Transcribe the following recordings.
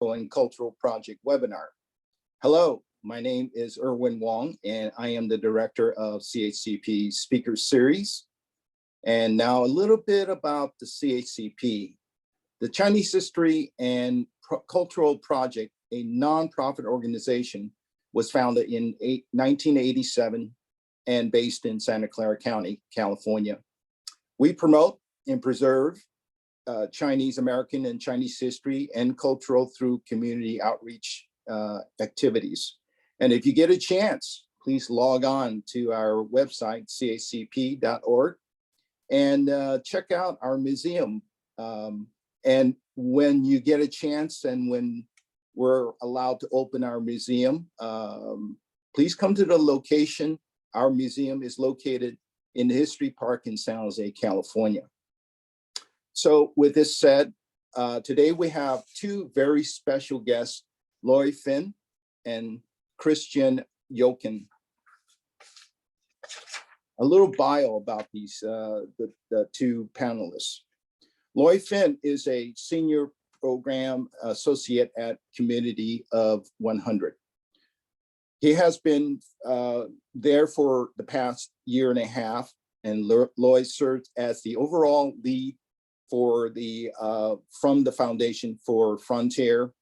Historical and Cultural Project webinar. Hello, my name is Erwin Wong, and I am the director of CHCP Speaker Series. And now a little bit about the CHCP. The Chinese History and Cultural Project, a nonprofit organization, was founded in 1987 and based in Santa Clara County, California. We promote and preserve Chinese American and Chinese history and cultural through community outreach activities. And if you get a chance, please log on to our website, chcp.org, and check out our museum. And when you get a chance and when we're allowed to open our museum, please come to the location. Our museum is located in the History Park in San Jose, California. So with this said, today we have two very special guests, Loy Finn and Christian Yoken. A little bio about these, the two panelists. Loy Finn is a senior program associate at Community of 100. He has been there for the past year and a half, and Loy served as the overall lead for the from the Foundation for Frontier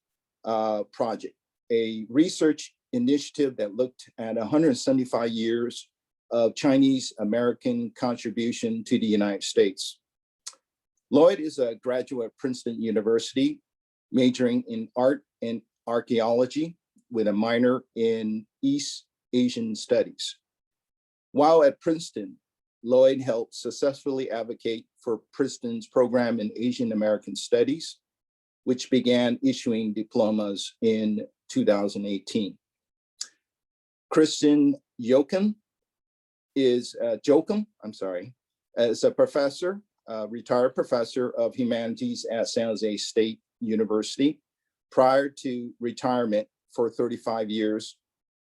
project, a research initiative that looked at 175 years of Chinese American contribution to the United States. Lloyd is a graduate of Princeton University, majoring in art and archaeology with a minor in East Asian studies. While at Princeton, Lloyd helped successfully advocate for Princeton's program in Asian American Studies, which began issuing diplomas in 2018. Christian Yoken is a professor, retired professor of humanities at San Jose State University. Prior to retirement for 35 years,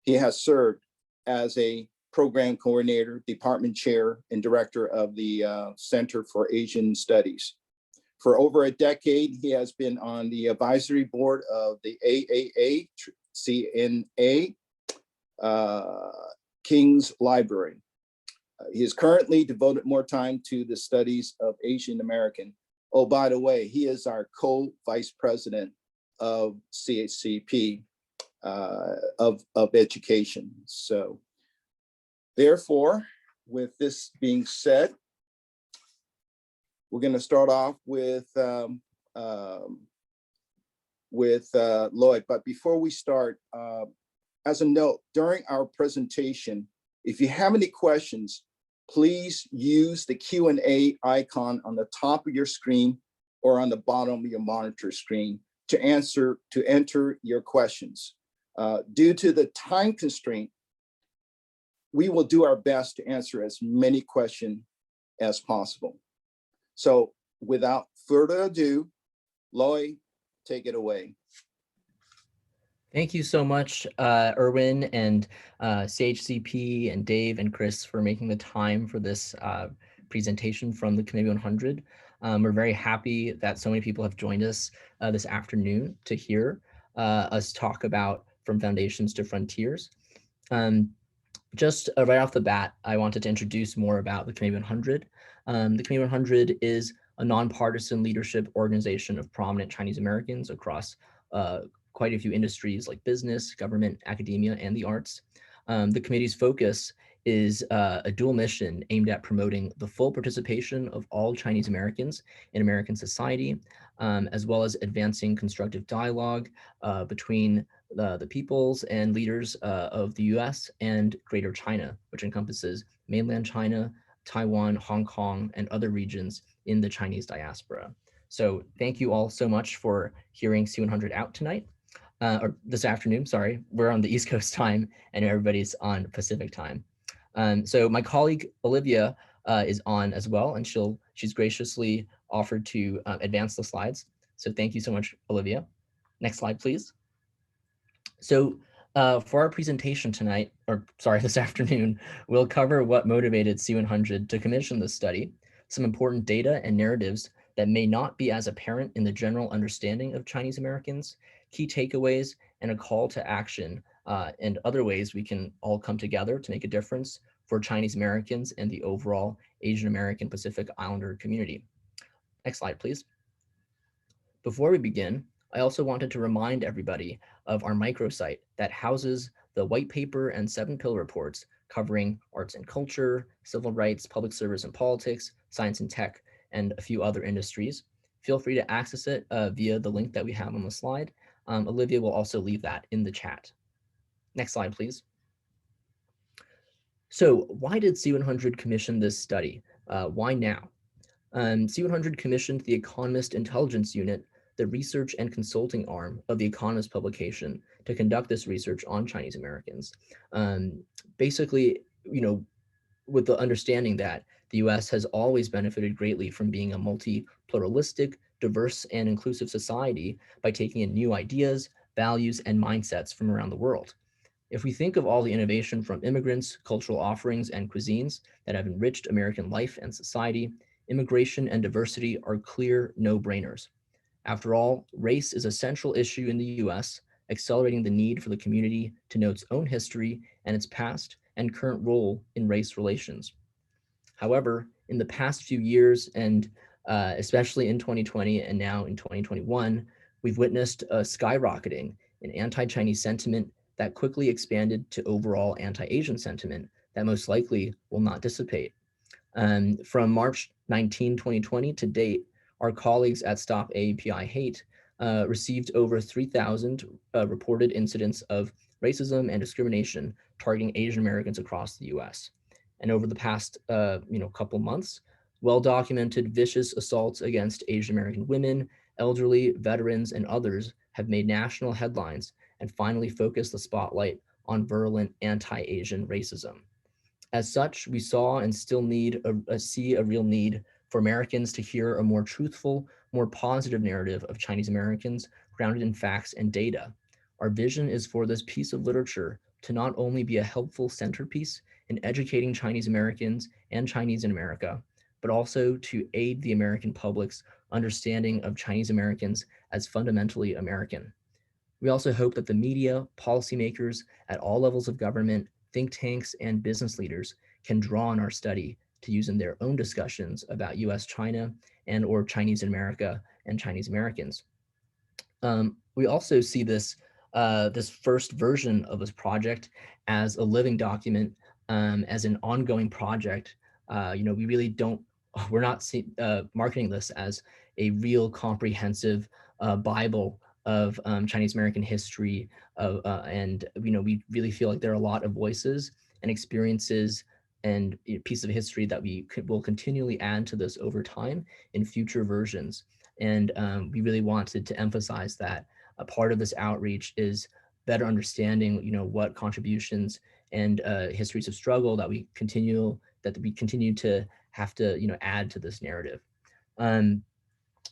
he has served as a program coordinator, department chair, and director of the Center for Asian Studies. For over a decade, he has been on the advisory board of the AAA CNA King's Library. He is currently devoted more time to the studies of Asian American. Oh, by the way, he is our co-vice president of CHCP of education. So therefore, with this being said, we're going to start off with Lloyd. But before we start, as a note, during our presentation, if you have any questions, please use the Q&A icon on the top of your screen or on the bottom of your monitor screen to enter your questions. Due to the time constraint, we will do our best to answer as many questions as possible. So without further ado, Lloyd, take it away. Thank you so much, Erwin and CHCP and Dave and Chris for making the time for this presentation from the Committee 100. We're very happy that so many people have joined us this afternoon to hear us talk about From Foundations to Frontiers. Just right off the bat, I wanted to introduce more about the Committee 100. The Committee 100 is a nonpartisan leadership organization of prominent Chinese Americans across quite a few industries like business, government, academia, and the arts. The committee's focus is a dual mission aimed at promoting the full participation of all Chinese Americans in American society, as well as advancing constructive dialogue between the peoples and leaders of the US and Greater China, which encompasses mainland China, Taiwan, Hong Kong, and other regions in the Chinese diaspora. So thank you all so much for hearing C100 out tonight. Or this afternoon, sorry, we're on the East Coast time and everybody's on Pacific time. So my colleague Olivia is on as well, and she's graciously offered to advance the slides. So thank you so much, Olivia. Next slide, please. So for our presentation tonight, or sorry, this afternoon, we'll cover what motivated C100 to commission this study, some important data and narratives that may not be as apparent in the general understanding of Chinese Americans, key takeaways, and a call to action, and other ways we can all come together to make a difference for Chinese Americans and the overall Asian American Pacific Islander community. Next slide, please. Before we begin, I also wanted to remind everybody of our microsite that houses the white paper and 7 pillar reports covering arts and culture, civil rights, public service and politics, science and tech, and a few other industries. Feel free to access it via the link that we have on the slide. Olivia will also leave that in the chat. Next slide, please. So why did C100 commission this study? Why now? C100 commissioned the Economist Intelligence Unit, the research and consulting arm of the Economist publication, to conduct this research on Chinese Americans. Basically, with the understanding that the US has always benefited greatly from being a multi-pluralistic, diverse, and inclusive society by taking in new ideas, values, and mindsets from around the world. If we think of all the innovation from immigrants, cultural offerings, and cuisines that have enriched American life and society, immigration and diversity are clear no-brainers. After all, race is a central issue in the US, accelerating the need for the community to know its own history and its past and current role in race relations. However, in the past few years, and especially in 2020 and now in 2021, we've witnessed a skyrocketing in anti-Chinese sentiment that quickly expanded to overall anti-Asian sentiment that most likely will not dissipate. From March 19, 2020 to date, our colleagues at Stop API received over 3,000 reported incidents of racism and discrimination targeting Asian Americans across the US. And over the past couple months, well-documented vicious assaults against Asian American women, elderly, veterans, and others have made national headlines and finally focused the spotlight on virulent anti-Asian racism. As such, we saw and still see a real need for Americans to hear a more truthful, more positive narrative of Chinese Americans grounded in facts and data. Our vision is for this piece of literature to not only be a helpful centerpiece in educating Chinese Americans and Chinese in America, but also to aid the American public's understanding of Chinese Americans as fundamentally American. We also hope that the media, policymakers at all levels of government, think tanks, and business leaders can draw on our study to use in their own discussions about US-China and or Chinese in America and Chinese Americans. We also see this first version of this project as a living document, as an ongoing project. We really we're not marketing this as a real comprehensive Bible of Chinese American history, and we really feel like there are a lot of voices and experiences and pieces of history that we will continually add to this over time in future versions. And we really wanted to emphasize that a part of this outreach is better understanding, what contributions and histories of struggle that we continue to have to, add to this narrative.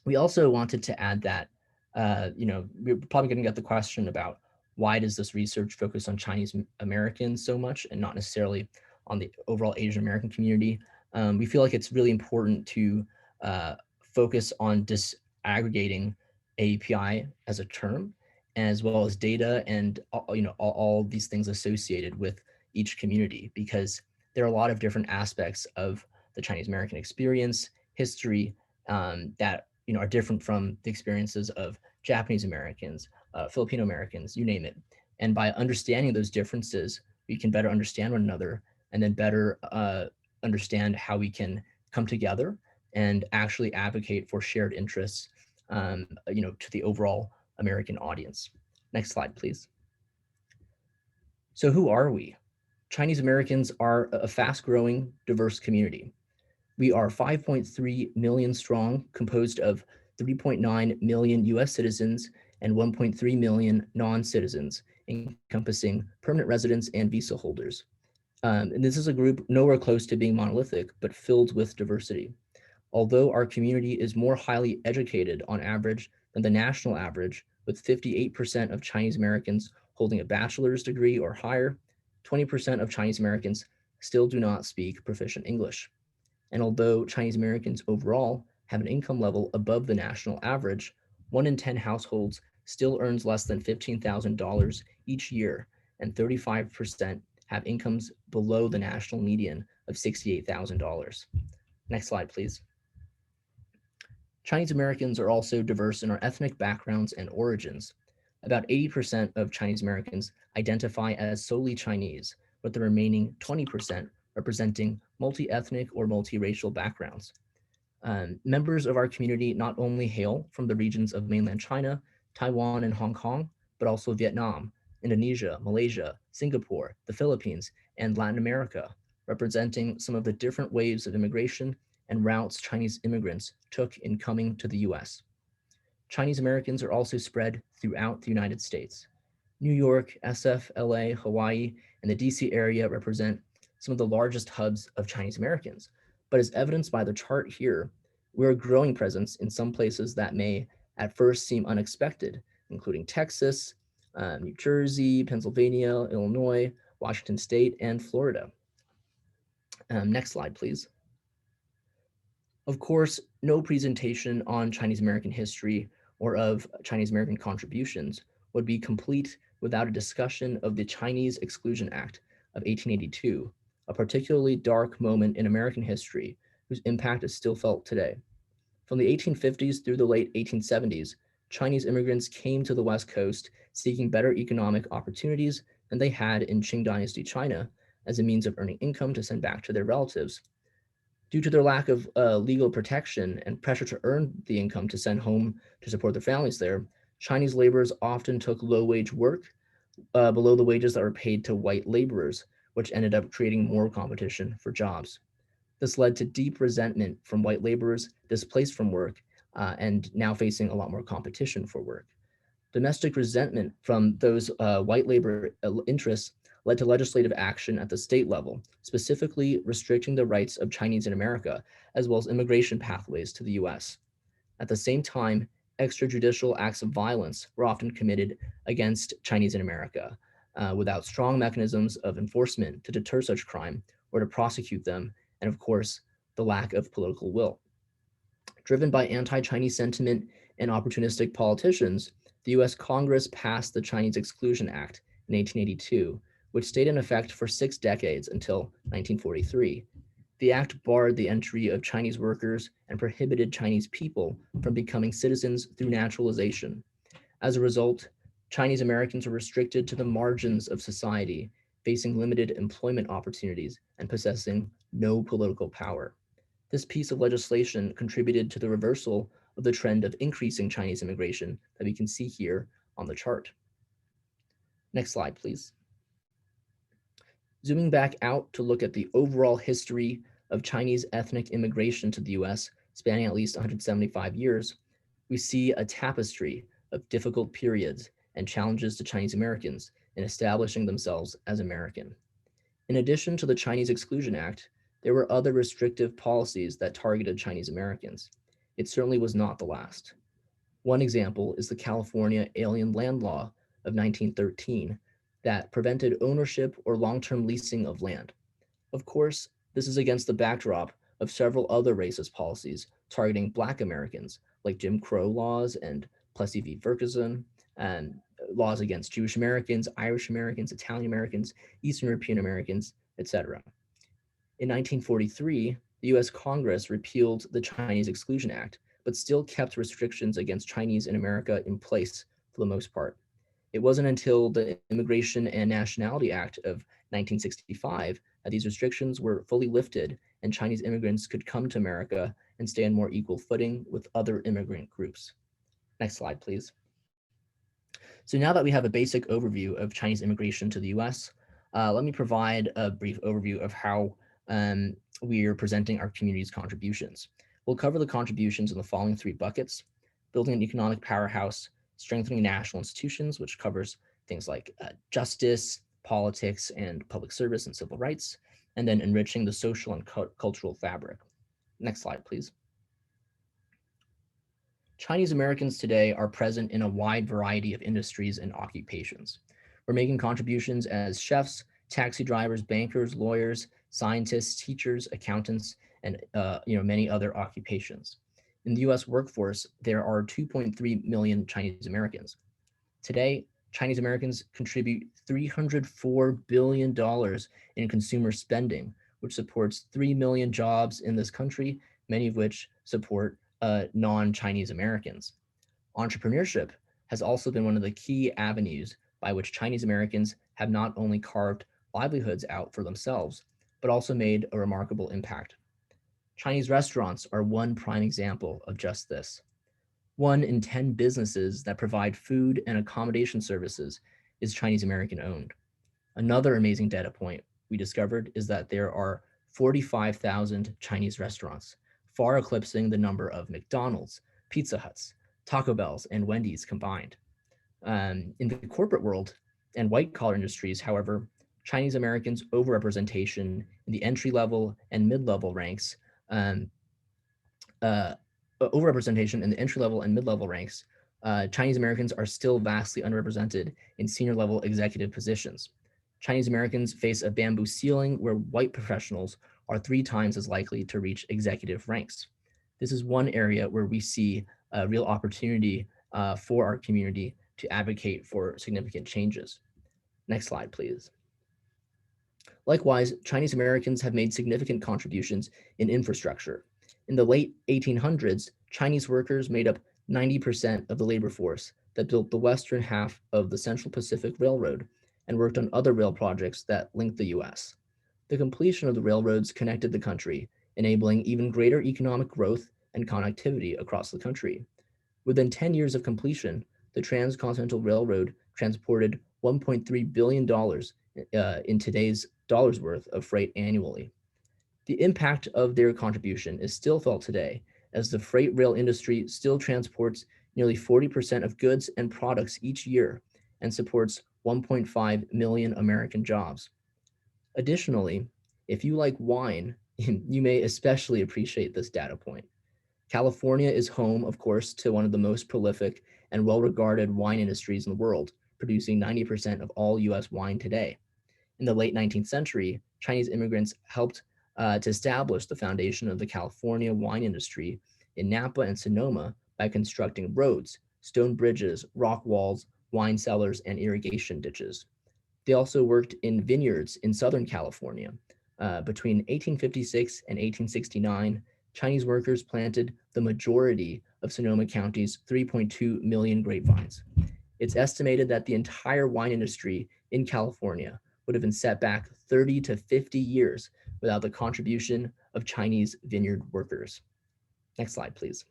We also wanted to add that, we're probably going to get the question about why does this research focus on Chinese Americans so much and not necessarily on the overall Asian American community. We feel like it's really important to focus on disaggregating API as a term, as well as data and all these things associated with each community, because there are a lot of different aspects of the Chinese American experience, history, that are different from the experiences of Japanese Americans, Filipino Americans, you name it. And by understanding those differences, we can better understand one another and then better understand how we can come together and actually advocate for shared interests, to the overall American audience. Next slide, please. So who are we? Chinese Americans are a fast-growing, diverse community. We are 5.3 million strong, composed of 3.9 million US citizens and 1.3 million non-citizens, encompassing permanent residents and visa holders. And this is a group nowhere close to being monolithic, but filled with diversity. Although our community is more highly educated on average than the national average, with 58% of Chinese Americans holding a bachelor's degree or higher, 20% of Chinese Americans still do not speak proficient English. And although Chinese Americans overall have an income level above the national average, 1 in 10 households still earns less than $15,000 each year, and 35% have incomes below the national median of $68,000. Next slide, please. Chinese Americans are also diverse in our ethnic backgrounds and origins. About 80% of Chinese Americans identify as solely Chinese, with the remaining 20% representing multi-ethnic or multiracial backgrounds. Members of our community not only hail from the regions of mainland China, Taiwan, and Hong Kong, but also Vietnam, Indonesia, Malaysia, Singapore, the Philippines, and Latin America, representing some of the different waves of immigration and routes Chinese immigrants took in coming to the US. Chinese Americans are also spread throughout the United States. New York, SF, LA, Hawaii, and the DC area represent some of the largest hubs of Chinese Americans. But as evidenced by the chart here, we're a growing presence in some places that may at first seem unexpected, including Texas, New Jersey, Pennsylvania, Illinois, Washington State, and Florida. Next slide, please. Of course, no presentation on Chinese American history or of Chinese American contributions would be complete without a discussion of the Chinese Exclusion Act of 1882, a particularly dark moment in American history whose impact is still felt today. From the 1850s through the late 1870s, Chinese immigrants came to the West Coast seeking better economic opportunities than they had in Qing Dynasty China as a means of earning income to send back to their relatives. Due to their lack of legal protection and pressure to earn the income to send home to support their families there, Chinese laborers often took low-wage work below the wages that were paid to white laborers, which ended up creating more competition for jobs. This led to deep resentment from white laborers displaced from work and now facing a lot more competition for work. Domestic resentment from those white labor interests led to legislative action at the state level, specifically restricting the rights of Chinese in America, as well as immigration pathways to the US. At the same time, extrajudicial acts of violence were often committed against Chinese in America, without strong mechanisms of enforcement to deter such crime or to prosecute them, and of course, the lack of political will. Driven by anti-Chinese sentiment and opportunistic politicians, the US Congress passed the Chinese Exclusion Act in 1882, which stayed in effect for 6 decades until 1943. The act barred the entry of Chinese workers and prohibited Chinese people from becoming citizens through naturalization. As a result, Chinese Americans were restricted to the margins of society, facing limited employment opportunities and possessing no political power. This piece of legislation contributed to the reversal of the trend of increasing Chinese immigration that we can see here on the chart. Next slide, please. Zooming back out to look at the overall history of Chinese ethnic immigration to the US, spanning at least 175 years, we see a tapestry of difficult periods and challenges to Chinese Americans in establishing themselves as American. In addition to the Chinese Exclusion Act, there were other restrictive policies that targeted Chinese Americans. It certainly was not the last. One example is the California Alien Land Law of 1913 that prevented ownership or long-term leasing of land. Of course, this is against the backdrop of several other racist policies targeting Black Americans, like Jim Crow laws and Plessy v. Ferguson, and laws against Jewish Americans, Irish Americans, Italian Americans, Eastern European Americans, etc. In 1943, the US Congress repealed the Chinese Exclusion Act, but still kept restrictions against Chinese in America in place for the most part. It wasn't until the Immigration and Nationality Act of 1965 that these restrictions were fully lifted and Chinese immigrants could come to America and stay on more equal footing with other immigrant groups. Next slide, please. So now that we have a basic overview of Chinese immigration to the US, let me provide a brief overview of how we are presenting our community's contributions. We'll cover the contributions in the following 3 buckets: building an economic powerhouse, strengthening national institutions, which covers things like justice, politics, and public service and civil rights, and then enriching the social and cultural fabric. Next slide, please. Chinese Americans today are present in a wide variety of industries and occupations. We're making contributions as chefs, taxi drivers, bankers, lawyers, scientists, teachers, accountants, and many other occupations. In the US workforce, there are 2.3 million Chinese Americans. Today, Chinese Americans contribute $304 billion in consumer spending, which supports 3 million jobs in this country, many of which support non-Chinese Americans. Entrepreneurship has also been one of the key avenues by which Chinese Americans have not only carved livelihoods out for themselves, but also made a remarkable impact. Chinese restaurants are one prime example of just this. 1 in 10 businesses that provide food and accommodation services is Chinese American owned. Another amazing data point we discovered is that there are 45,000 Chinese restaurants, far eclipsing the number of McDonald's, Pizza Huts, Taco Bells, and Wendy's combined. In the corporate world and white collar industries, however, Chinese Americans' overrepresentation in the entry level and mid level ranks um, overrepresentation in the entry level and mid level ranks, Chinese Americans are still vastly underrepresented in senior level executive positions. Chinese Americans face a bamboo ceiling where white professionals are 3 times as likely to reach executive ranks. This is one area where we see a real opportunity for our community to advocate for significant changes. Next slide, please. Likewise, Chinese Americans have made significant contributions in infrastructure. In the late 1800s, Chinese workers made up 90% of the labor force that built the western half of the Central Pacific Railroad and worked on other rail projects that linked the US. The completion of the railroads connected the country, enabling even greater economic growth and connectivity across the country. Within 10 years of completion, the Transcontinental Railroad transported $1.3 billion in today's dollars worth of freight annually. The impact of their contribution is still felt today, as the freight rail industry still transports nearly 40% of goods and products each year and supports 1.5 million American jobs. Additionally, if you like wine, you may especially appreciate this data point. California is home, of course, to one of the most prolific and well-regarded wine industries in the world, producing 90% of all US wine today. In the late 19th century, Chinese immigrants helped to establish the foundation of the California wine industry in Napa and Sonoma by constructing roads, stone bridges, rock walls, wine cellars, and irrigation ditches. They also worked in vineyards in Southern California. Between 1856 and 1869, Chinese workers planted the majority of Sonoma County's 3.2 million grapevines. It's estimated that the entire wine industry in California would have been set back 30 to 50 years without the contribution of Chinese vineyard workers. Next slide, please.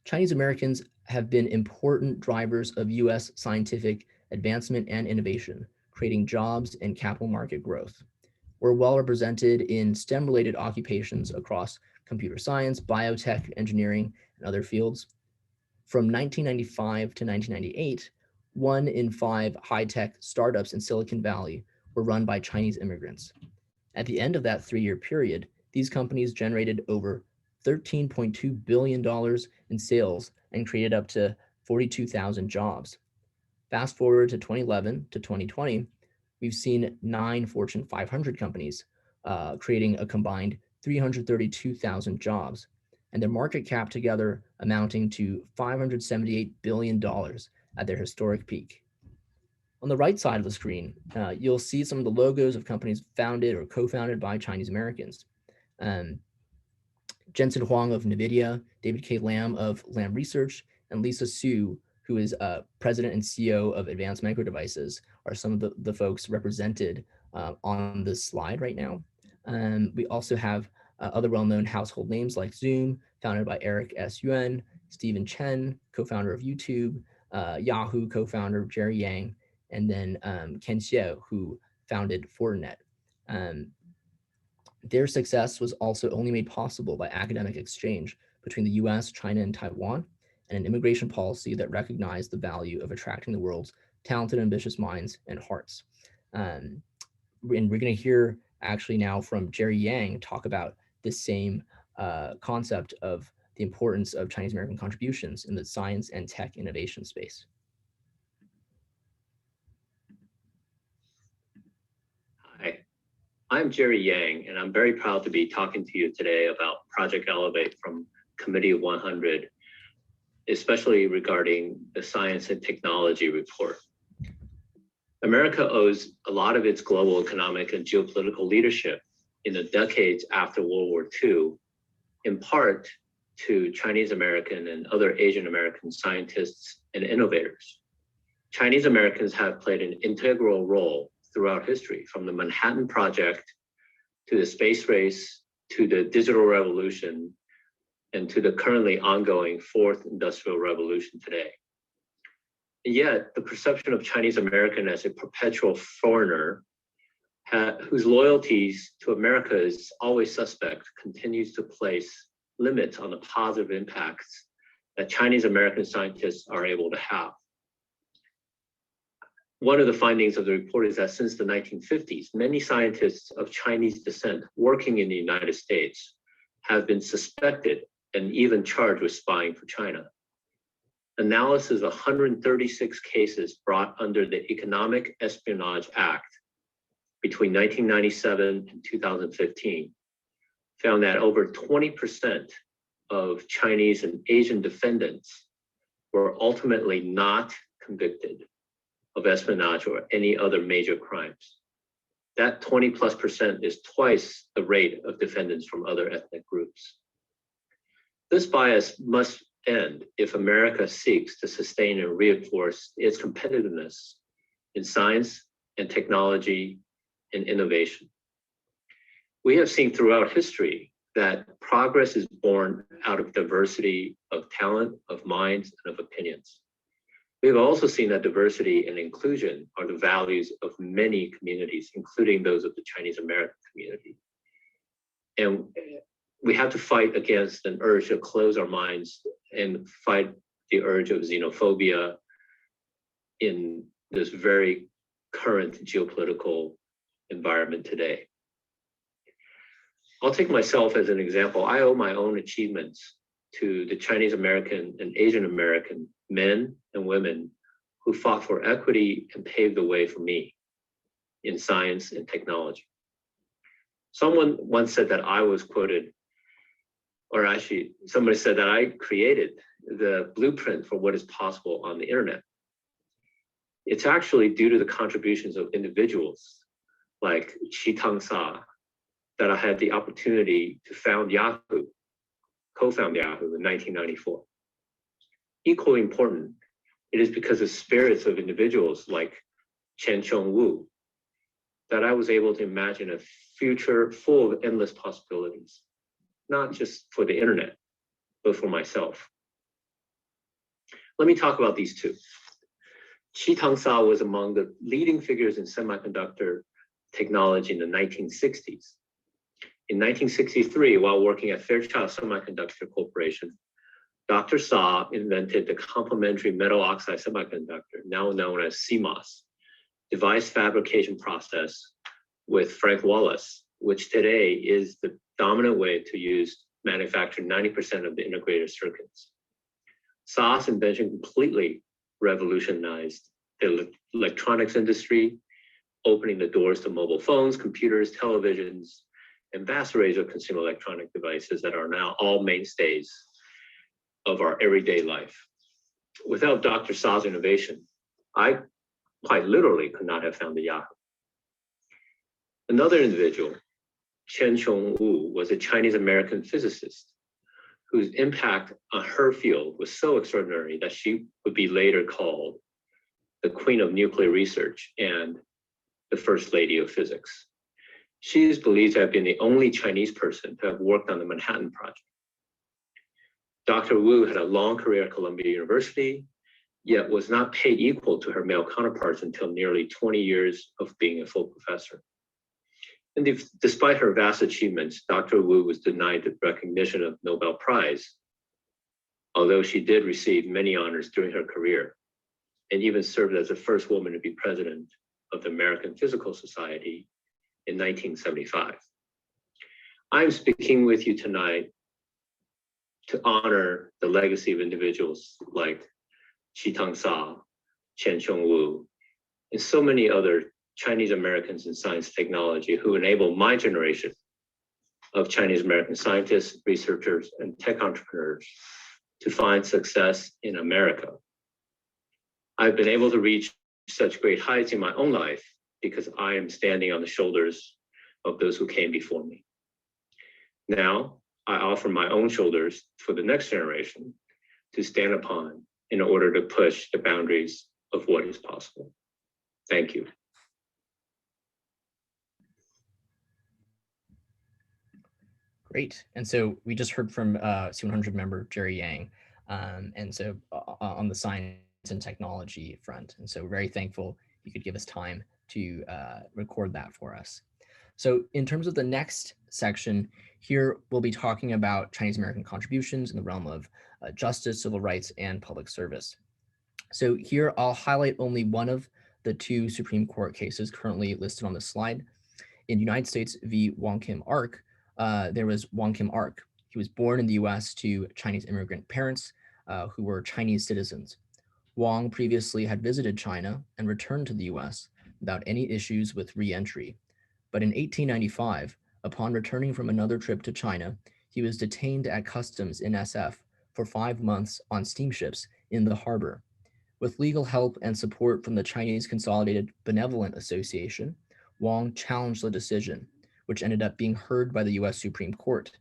Chinese Americans have been important drivers of US scientific advancement and innovation, creating jobs and capital market growth. We're well represented in STEM-related occupations across computer science, biotech, engineering, and other fields. From 1995 to 1998, 1 in 5 high-tech startups in Silicon Valley were run by Chinese immigrants. At the end of that 3-year period, these companies generated over $13.2 billion in sales and created up to 42,000 jobs. Fast forward to 2011 to 2020, we've seen 9 Fortune 500 companies creating a combined 332,000 jobs, and their market cap together amounting to $578 billion at their historic peak. On the right side of the screen, you'll see some of the logos of companies founded or co-founded by Chinese Americans. Jensen Huang of NVIDIA, David K. Lam of Lam Research, and Lisa Su, who is president and CEO of Advanced Micro Devices, are some of the folks represented on this slide right now. We also have other well-known household names like Zoom, founded by Eric S. Yuan, Stephen Chen, co-founder of YouTube, Yahoo co-founder Jerry Yang, and then Ken Xiao, who founded Fortinet. Their success was also only made possible by academic exchange between the US, China, and Taiwan, and an immigration policy that recognized the value of attracting the world's talented, ambitious minds and hearts. And we're going to hear actually now from Jerry Yang talk about this same concept of the importance of Chinese American contributions in the science and tech innovation space. Hi, I'm Jerry Yang, and I'm very proud to be talking to you today about Project Elevate from Committee of 100. especially regarding the science and technology report. America owes a lot of its global economic and geopolitical leadership in the decades after World War II, in part to Chinese American and other Asian American scientists and innovators. Chinese Americans have played an integral role throughout history, from the Manhattan Project to the space race, to the digital revolution, and to the currently ongoing fourth industrial revolution today. And yet, the perception of Chinese American as a perpetual foreigner whose loyalties to America is always suspect continues to place limits on the positive impacts that Chinese American scientists are able to have. One of the findings of the report is that since the 1950s, many scientists of Chinese descent working in the United States have been suspected and even charged with spying for China. Analysis of 136 cases brought under the Economic Espionage Act between 1997 and 2015 found that over 20% of Chinese and Asian defendants were ultimately not convicted of espionage or any other major crimes. That 20+% is twice the rate of defendants from other ethnic groups. This bias must end if America seeks to sustain and reinforce its competitiveness in science and technology and innovation. We have seen throughout history that progress is born out of diversity of talent, of minds, and of opinions. We've also seen that diversity and inclusion are the values of many communities, including those of the Chinese American community. And we have to fight against an urge to close our minds and fight the urge of xenophobia in this very current geopolitical environment today. I'll take myself as an example. I owe my own achievements to the Chinese American and Asian American men and women who fought for equity and paved the way for me in science and technology. Someone once said that I was quoted, or actually somebody said that I created the blueprint for what is possible on the internet. It's actually due to the contributions of individuals like Chi-Tang Sa that I had the opportunity to found Yahoo, co-found Yahoo in 1994. Equally important, it is because of spirits of individuals like Chen Qiong-Wu that I was able to imagine a future full of endless possibilities, not just for the internet, but for myself. Let me talk about these two. Chi-Tang Sa was among the leading figures in semiconductor technology in the 1960s. In 1963, while working at Fairchild Semiconductor Corporation, Dr. Sa invented the complementary metal oxide semiconductor, now known as CMOS, device fabrication process with Frank Wallace, which today is the dominant way to manufacture 90% of the integrated circuits. Sa's invention completely revolutionized the electronics industry, opening the doors to mobile phones, computers, televisions, and vast arrays of consumer electronic devices that are now all mainstays of our everyday life. Without Dr. Sa's innovation, I quite literally could not have found the Yahoo. Another individual, Chen Qiong-Wu, was a Chinese American physicist whose impact on her field was so extraordinary that she would be later called the Queen of Nuclear Research and the First Lady of Physics. She is believed to have been the only Chinese person to have worked on the Manhattan Project. Dr. Wu had a long career at Columbia University, yet was not paid equal to her male counterparts until nearly 20 years of being a full professor. And despite her vast achievements, Dr. Wu was denied the recognition of Nobel Prize, although she did receive many honors during her career, and even served as the first woman to be president of the American Physical Society in 1975. I'm speaking with you tonight to honor the legacy of individuals like Chi-Tang Sa, Chen Qiong-Wu, and so many other Chinese Americans in science technology who enabled my generation of Chinese American scientists, researchers, and tech entrepreneurs to find success in America. I've been able to reach such great heights in my own life because I am standing on the shoulders of those who came before me. Now, I offer my own shoulders for the next generation to stand upon in order to push the boundaries of what is possible. Thank you. Great. And so we just heard from C100 member Jerry Yang, and so on the science and technology front. And so we're very thankful he could give us time to record that for us. So in terms of the next section, here we'll be talking about Chinese American contributions in the realm of justice, civil rights, and public service. So here I'll highlight only one of the two Supreme Court cases currently listed on this slide. In United States v. Wong Kim Ark, there was Wong Kim Ark. He was born in the US to Chinese immigrant parents who were Chinese citizens. Wong previously had visited China and returned to the US without any issues with re-entry. But in 1895, upon returning from another trip to China, he was detained at customs in SF for 5 months on steamships in the harbor. With legal help and support from the Chinese Consolidated Benevolent Association, Wong challenged the decision, which ended up being heard by the US Supreme Court.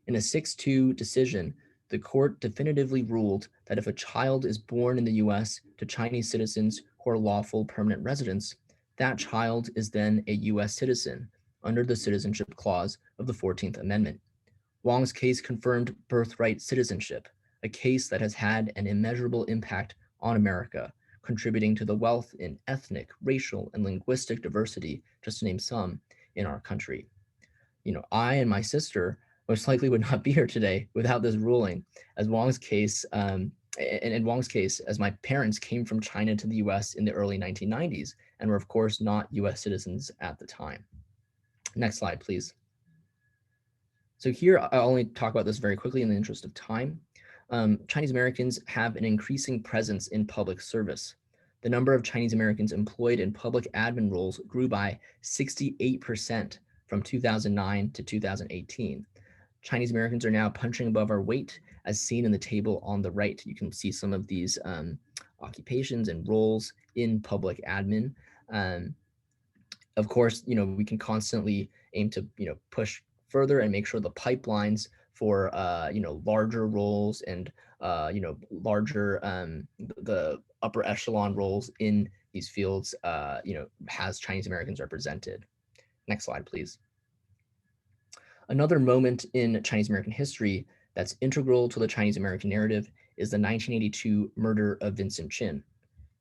In a 6-2 decision, the court definitively ruled that if a child is born in the US to Chinese citizens who are lawful permanent residents, that child is then a US citizen under the Citizenship Clause of the 14th Amendment. Wong's case confirmed birthright citizenship, a case that has had an immeasurable impact on America, contributing to the wealth in ethnic, racial, and linguistic diversity, just to name some, in our country. You know, I and my sister most likely would not be here today without this ruling, as Wong's case, and in Wong's case, as my parents came from China to the US in the early 1990s and were of course not US citizens at the time. Next slide, please. So here I'll only talk about this very quickly in the interest of time. Chinese Americans have an increasing presence in public service. The number of Chinese Americans employed in public admin roles grew by 68% from 2009 to 2018. Chinese Americans are now punching above our weight, as seen in the table on the right. You can see some of these occupations and roles in public admin. Of course, you know, we can constantly aim to, you know, push further and make sure the pipelines for, you know, larger roles and, you know, larger, the upper echelon roles in these fields, you know, has Chinese Americans represented. Next slide, please. Another moment in Chinese American history that's integral to the Chinese American narrative is the 1982 murder of Vincent Chin.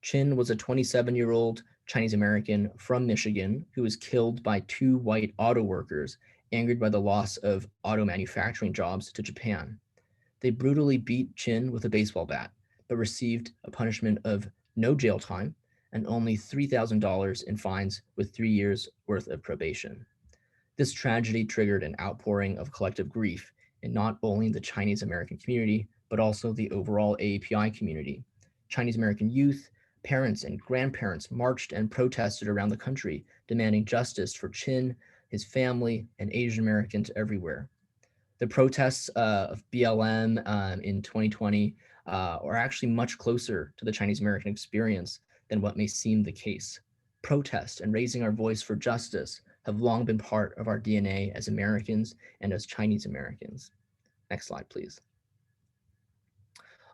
Chin was a 27-year-old Chinese American from Michigan who was killed by 2 white auto workers angered by the loss of auto manufacturing jobs to Japan. They brutally beat Chin with a baseball bat, but received a punishment of no jail time and only $3,000 in fines with 3 years worth of probation. This tragedy triggered an outpouring of collective grief in not only the Chinese American community, but also the overall API community. Chinese American youth, parents, and grandparents marched and protested around the country, demanding justice for Chin, his family, and Asian Americans everywhere. The protests of BLM in 2020 are actually much closer to the Chinese American experience than what may seem the case. Protest and raising our voice for justice have long been part of our DNA as Americans and as Chinese Americans. Next slide, please.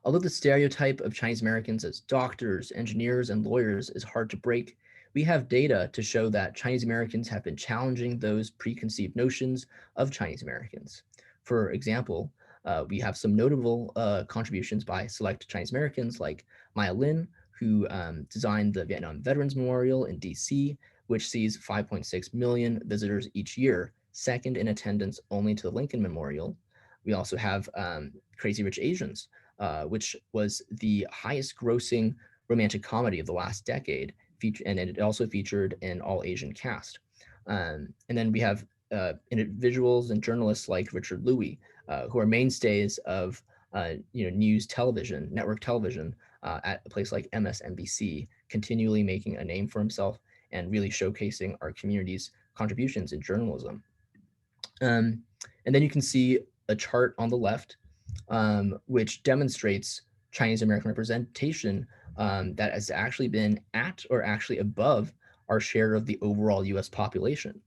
Although the stereotype of Chinese Americans as doctors, engineers, and lawyers is hard to break, we have data to show that Chinese Americans have been challenging those preconceived notions of Chinese Americans. For example, we have some notable contributions by select Chinese Americans like Maya Lin, who designed the Vietnam Veterans Memorial in DC, which sees 5.6 million visitors each year, second in attendance only to the Lincoln Memorial. We also have Crazy Rich Asians, which was the highest grossing romantic comedy of the last decade, and it also featured an all Asian cast. And then we have individuals and journalists like Richard Louis, who are mainstays of news television, network television at a place like MSNBC, continually making a name for himself and really showcasing our community's contributions in journalism. And then you can see a chart on the left which demonstrates Chinese American representation that has actually been at or actually above our share of the overall US population.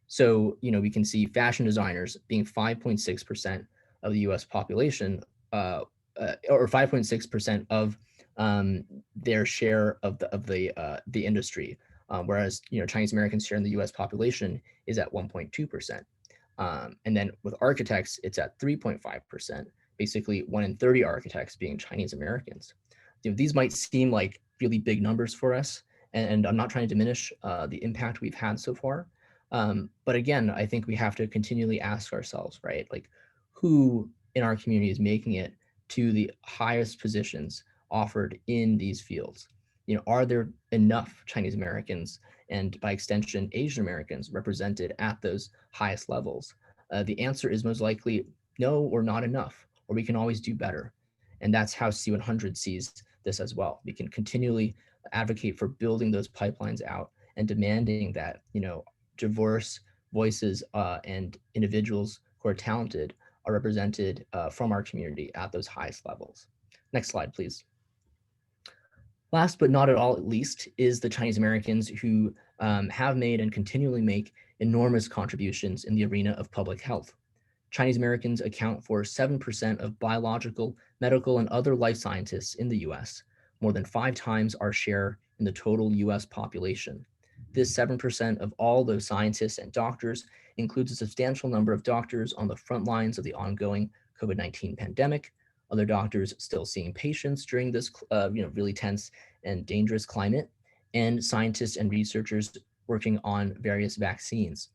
So, we can see fashion designers being 5.6% of the US population, or 5.6% of their share of the industry, whereas Chinese Americans' share in the U.S. population is at 1.2%, and then with architects, it's at 3.5%. Basically, 1 in 30 architects being Chinese Americans. These might seem like really big numbers for us, and I'm not trying to diminish the impact we've had so far. But again, I think we have to continually ask ourselves, right? Like, who in our community is making it to the highest positions offered in these fields? Are there enough Chinese Americans and by extension Asian Americans represented at those highest levels? The answer is most likely no, or not enough, or we can always do better. And that's how C100 sees this as well. We can continually advocate for building those pipelines out and demanding that diverse voices and individuals who are talented are represented from our community at those highest levels. Next slide, please. Last but not at all least is the Chinese Americans who have made and continually make enormous contributions in the arena of public health. Chinese Americans account for 7% of biological, medical, and other life scientists in the US, more than 5 times our share in the total US population. This 7% of all those scientists and doctors includes a substantial number of doctors on the front lines of the ongoing COVID-19 pandemic, other doctors still seeing patients during this really tense and dangerous climate, and scientists and researchers working on various vaccines.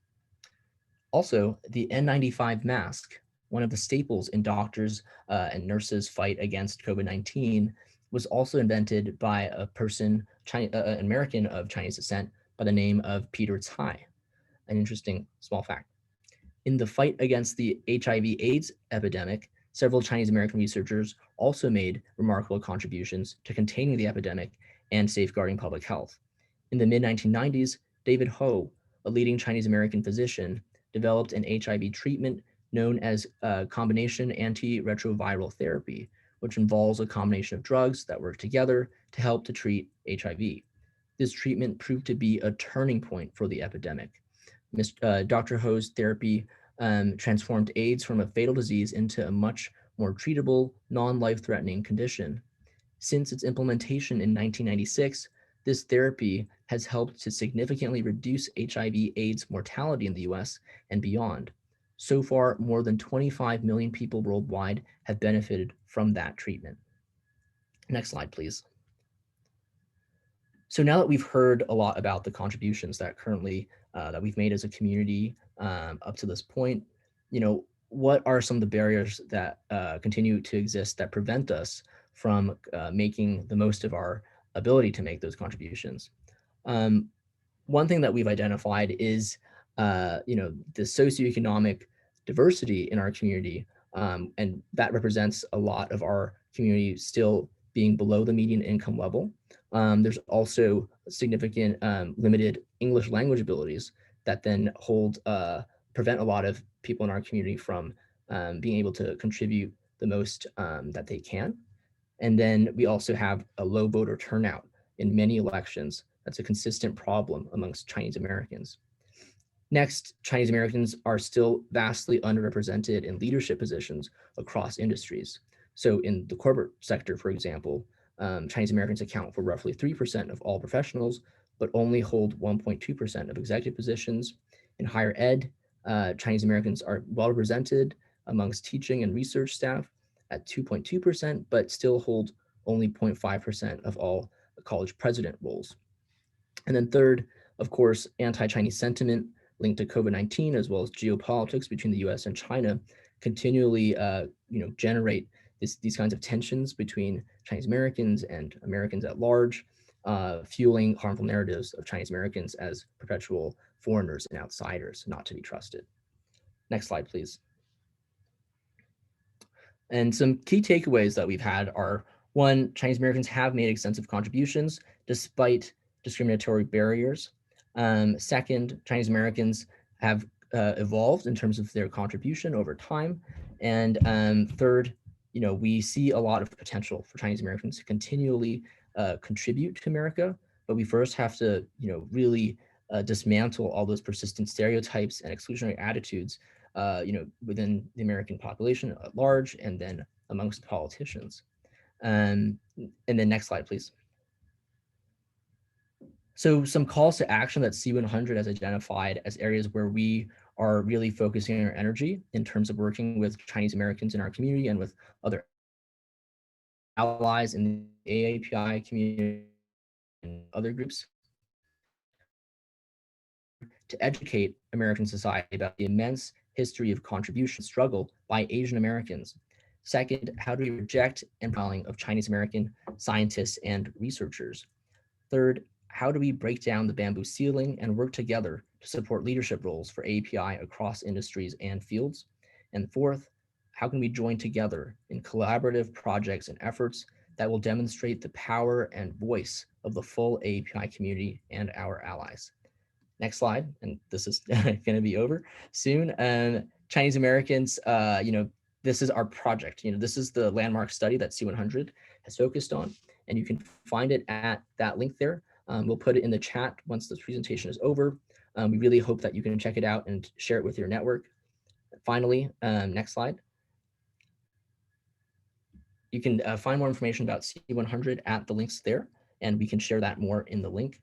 Also, the N95 mask, one of the staples in doctors and nurses' fight against COVID-19, was also invented by a person, an American of Chinese descent, by the name of Peter Tsai. An interesting small fact. In the fight against the HIV/AIDS epidemic, several Chinese American researchers also made remarkable contributions to containing the epidemic and safeguarding public health. In the mid-1990s, David Ho, a leading Chinese American physician, developed an HIV treatment known as combination antiretroviral therapy, which involves a combination of drugs that work together to help to treat HIV. This treatment proved to be a turning point for the epidemic. Dr. Ho's therapy transformed AIDS from a fatal disease into a much more treatable, non-life-threatening condition. Since its implementation in 1996, this therapy has helped to significantly reduce HIV/AIDS mortality in the US and beyond. So far, more than 25 million people worldwide have benefited from that treatment. Next slide, please. So now that we've heard a lot about the contributions that currently that we've made as a community up to this point, what are some of the barriers that continue to exist that prevent us from making the most of our ability to make those contributions? One thing that we've identified is, the socioeconomic diversity in our community, and that represents a lot of our community still being below the median income level. There's also significant limited English language abilities that then prevent a lot of people in our community from being able to contribute the most that they can. And then we also have a low voter turnout in many elections. That's a consistent problem amongst Chinese Americans. Next, Chinese Americans are still vastly underrepresented in leadership positions across industries. So in the corporate sector, for example, Chinese Americans account for roughly 3% of all professionals, but only hold 1.2% of executive positions. In higher ed, Chinese Americans are well represented amongst teaching and research staff at 2.2%, but still hold only 0.5% of all college president roles. And then third, of course, anti-Chinese sentiment linked to COVID-19, as well as geopolitics between the US and China, continually generate these kinds of tensions between Chinese Americans and Americans at large, fueling harmful narratives of Chinese Americans as perpetual foreigners and outsiders, not to be trusted. Next slide, please. And some key takeaways that we've had are: one, Chinese Americans have made extensive contributions despite discriminatory barriers. Second, Chinese Americans have evolved in terms of their contribution over time. And third, we see a lot of potential for Chinese Americans to continually contribute to America, but we first have to, really dismantle all those persistent stereotypes and exclusionary attitudes, within the American population at large, and then amongst politicians. And then next slide, please. So some calls to action that C100 has identified as areas where we are really focusing our energy in terms of working with Chinese Americans in our community and with other allies in the API community and other groups, to educate American society about the immense history of contribution struggle by Asian Americans. Second, how do we reject and profiling of Chinese American scientists and researchers? Third, how do we break down the bamboo ceiling and work together to support leadership roles for API across industries and fields? And fourth, how can we join together in collaborative projects and efforts that will demonstrate the power and voice of the full API community and our allies? Next slide, and this is going to be over soon. Chinese Americans, this is our project. This is the landmark study that C100 has focused on, and you can find it at that link there. We'll put it in the chat once this presentation is over. We really hope that you can check it out and share it with your network. Finally, next slide. You can find more information about C100 at the links there, and we can share that more in the link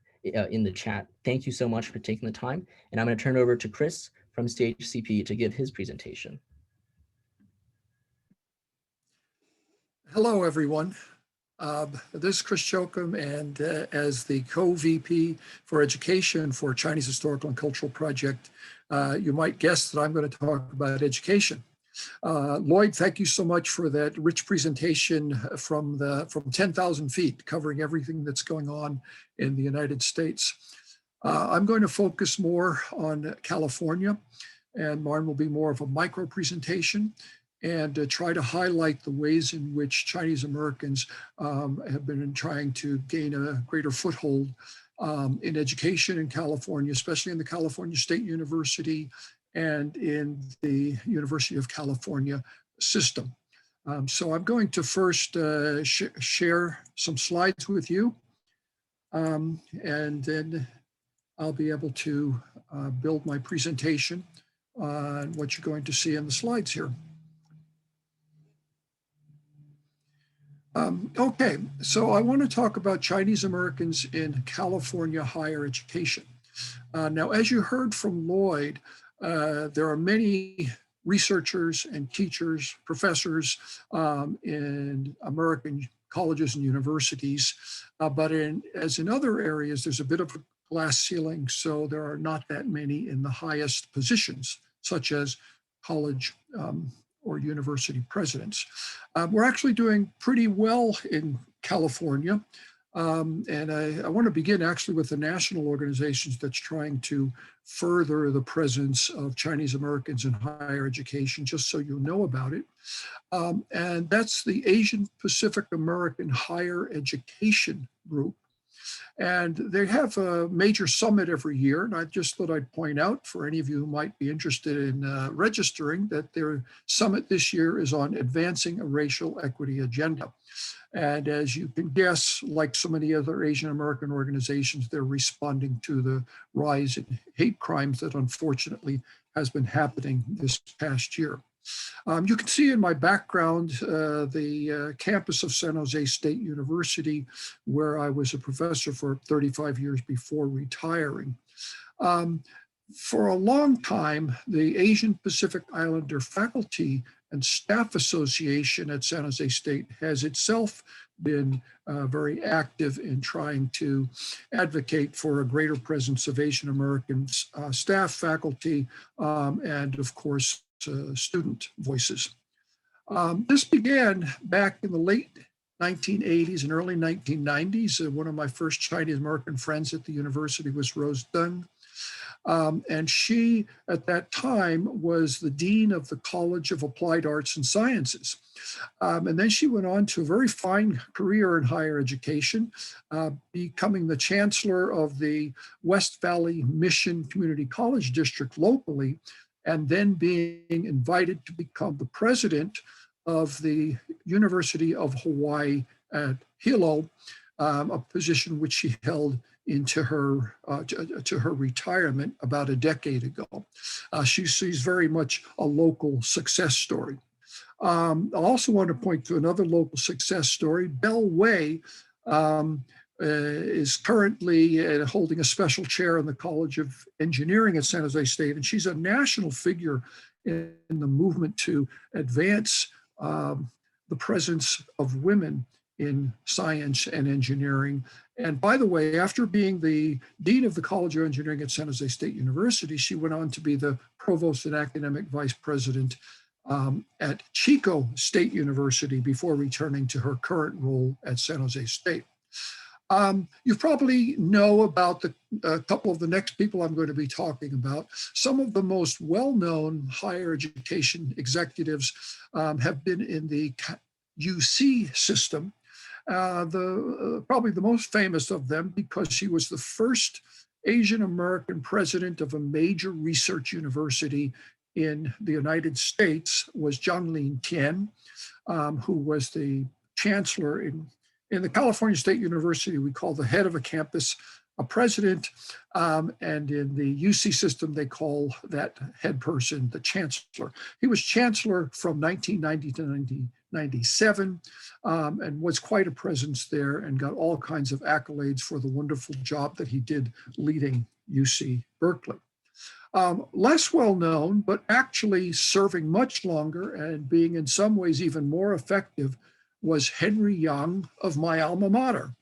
in the chat. Thank you so much for taking the time. And I'm going to turn over to Chris from CHCP to give his presentation. Hello, everyone. This is Chris Chokum, and as the co-VP for Education for Chinese Historical and Cultural Project, you might guess that I'm going to talk about education. Lloyd, thank you so much for that rich presentation from 10,000 feet, covering everything that's going on in the United States. I'm going to focus more on California, and mine will be more of a micro presentation, and try to highlight the ways in which Chinese Americans have been trying to gain a greater foothold in education in California, especially in the California State University and in the University of California system. So I'm going to first share some slides with you, and then I'll be able to build my presentation on what you're going to see in the slides here. Okay, so I want to talk about Chinese Americans in California higher education. Now, as you heard from Lloyd, there are many researchers and teachers, professors in American colleges and universities, but as in other areas, there's a bit of a glass ceiling, so there are not that many in the highest positions, such as college or university presidents. We're actually doing pretty well in California. And I want to begin actually with the national organizations that's trying to further the presence of Chinese Americans in higher education, just so you know about it. And that's the Asian Pacific American Higher Education Group. And they have a major summit every year. And I just thought I'd point out for any of you who might be interested in registering that their summit this year is on advancing a racial equity agenda. And as you can guess, like so many other Asian American organizations, they're responding to the rise in hate crimes that unfortunately has been happening this past year. You can see in my background the campus of San Jose State University, where I was a professor for 35 years before retiring. For a long time, the Asian Pacific Islander Faculty and Staff Association at San Jose State has itself been very active in trying to advocate for a greater presence of Asian American staff, faculty, and of course, student voices. This began back in the late 1980s and early 1990s. One of my first Chinese American friends at the university was Rose Deng. And she, at that time, was the dean of the College of Applied Arts and Sciences. And then she went on to a very fine career in higher education, becoming the chancellor of the West Valley Mission Community College District locally, and then being invited to become the president of the University of Hawaii at Hilo, a position which she held into her to her retirement about a decade ago. She's very much a local success story. I also want to point to another local success story. Belle Wei is currently holding a special chair in the College of Engineering at San Jose State, and she's a national figure in the movement to advance the presence of women in science and engineering. And by the way, after being the dean of the College of Engineering at San Jose State University, she went on to be the provost and academic vice president at Chico State University before returning to her current role at San Jose State. You probably know about a couple of the next people I'm going to be talking about. Some of the most well-known higher education executives have been in the UC system. Probably the most famous of them, because she was the first Asian American president of a major research university in the United States, was Zhang Tian, who was the chancellor in the California State University. We call the head of a campus a president, and in the UC system, they call that head person the chancellor. He was chancellor from 1990 to 1997, and was quite a presence there and got all kinds of accolades for the wonderful job that he did leading UC Berkeley. Less well known, but actually serving much longer and being in some ways even more effective, was Henry Young of my alma mater,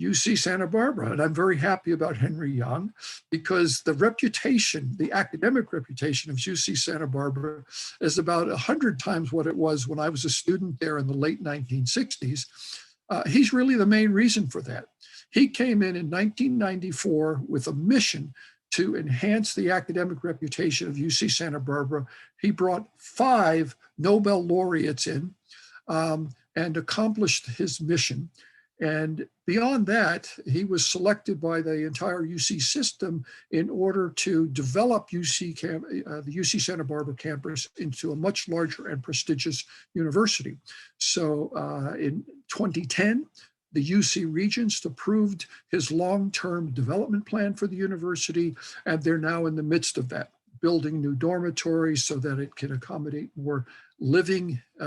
UC Santa Barbara. And I'm very happy about Henry Young, because the reputation, the academic reputation of UC Santa Barbara, is about 100 times what it was when I was a student there in the late 1960s. He's really the main reason for that. He came in 1994 with a mission to enhance the academic reputation of UC Santa Barbara. He brought 5 Nobel laureates in and accomplished his mission. And beyond that, he was selected by the entire UC system in order to develop the UC Santa Barbara campus into a much larger and prestigious university. So in 2010, the UC Regents approved his long-term development plan for the university, and they're now in the midst of that, building new dormitories so that it can accommodate more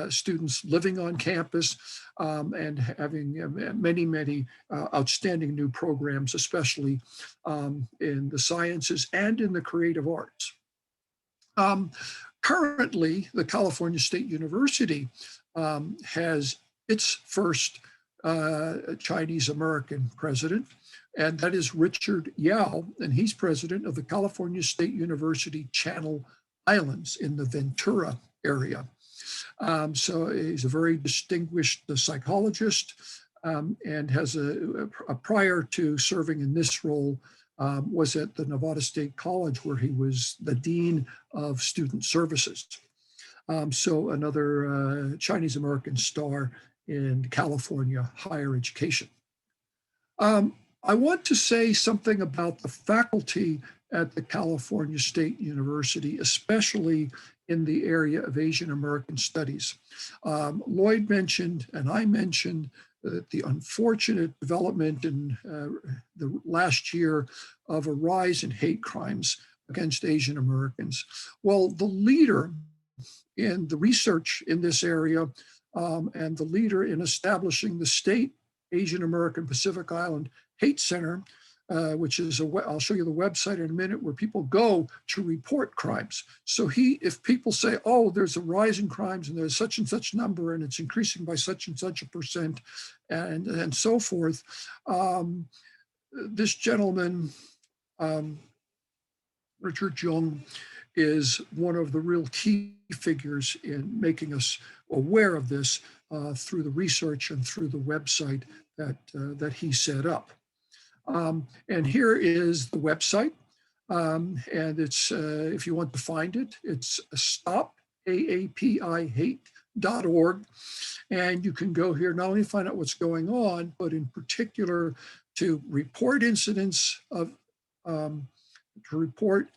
students living on campus, and having many outstanding new programs, especially in the sciences and in the creative arts. Currently, the California State University has its first Chinese American president, and that is Richard Yao, and he's president of the California State University Channel Islands in the Ventura area. So he's a very distinguished psychologist, and has a prior to serving in this role, was at the Nevada State College, where he was the dean of student services. So another Chinese American star in California higher education. I want to say something about the faculty at the California State University, especially in the area of Asian American studies. Lloyd mentioned, and I mentioned, the unfortunate development in the last year of a rise in hate crimes against Asian Americans. Well, the leader in the research in this area, and the leader in establishing the State Asian American Pacific Island Hate Center, which is I'll show you the website in a minute, where people go to report crimes. So if people say, oh, there's a rise in crimes and there's such and such number and it's increasing by such and such a percent, and so forth, this gentleman, Richard Young, is one of the real key figures in making us aware of this through the research and through the website that he set up. And here is the website, and it's, if you want to find it, it's stopaapihate.org, and you can go here not only find out what's going on, but in particular to report incidents of, to report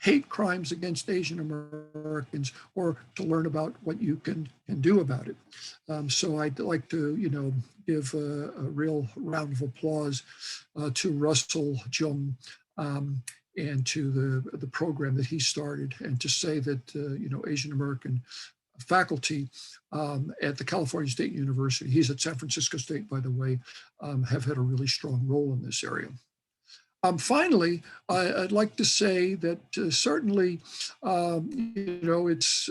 hate crimes against Asian Americans, or to learn about what you can do about it. So I'd like to, give a real round of applause to Russell Jung and to the program that he started, and to say that, Asian American faculty at the California State University, he's at San Francisco State, by the way, have had a really strong role in this area. Finally, I'd like to say that certainly, it's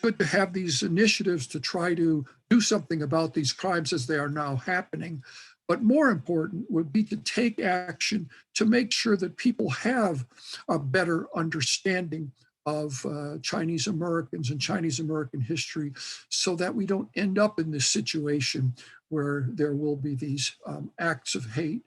good to have these initiatives to try to do something about these crimes as they are now happening. But more important would be to take action to make sure that people have a better understanding of Chinese Americans and Chinese American history, so that we don't end up in this situation where there will be these acts of hate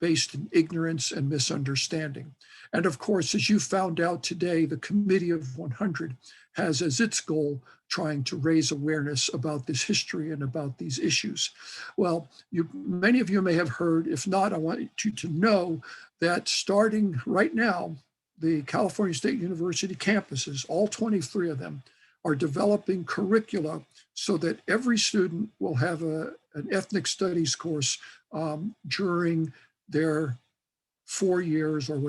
based in ignorance and misunderstanding. And of course, as you found out today, the Committee of 100 has as its goal trying to raise awareness about this history and about these issues. Well, many of you may have heard. If not, I want you to know that starting right now, the California State University campuses, all 23 of them, are developing curricula so that every student will have an ethnic studies course during their 4 years, or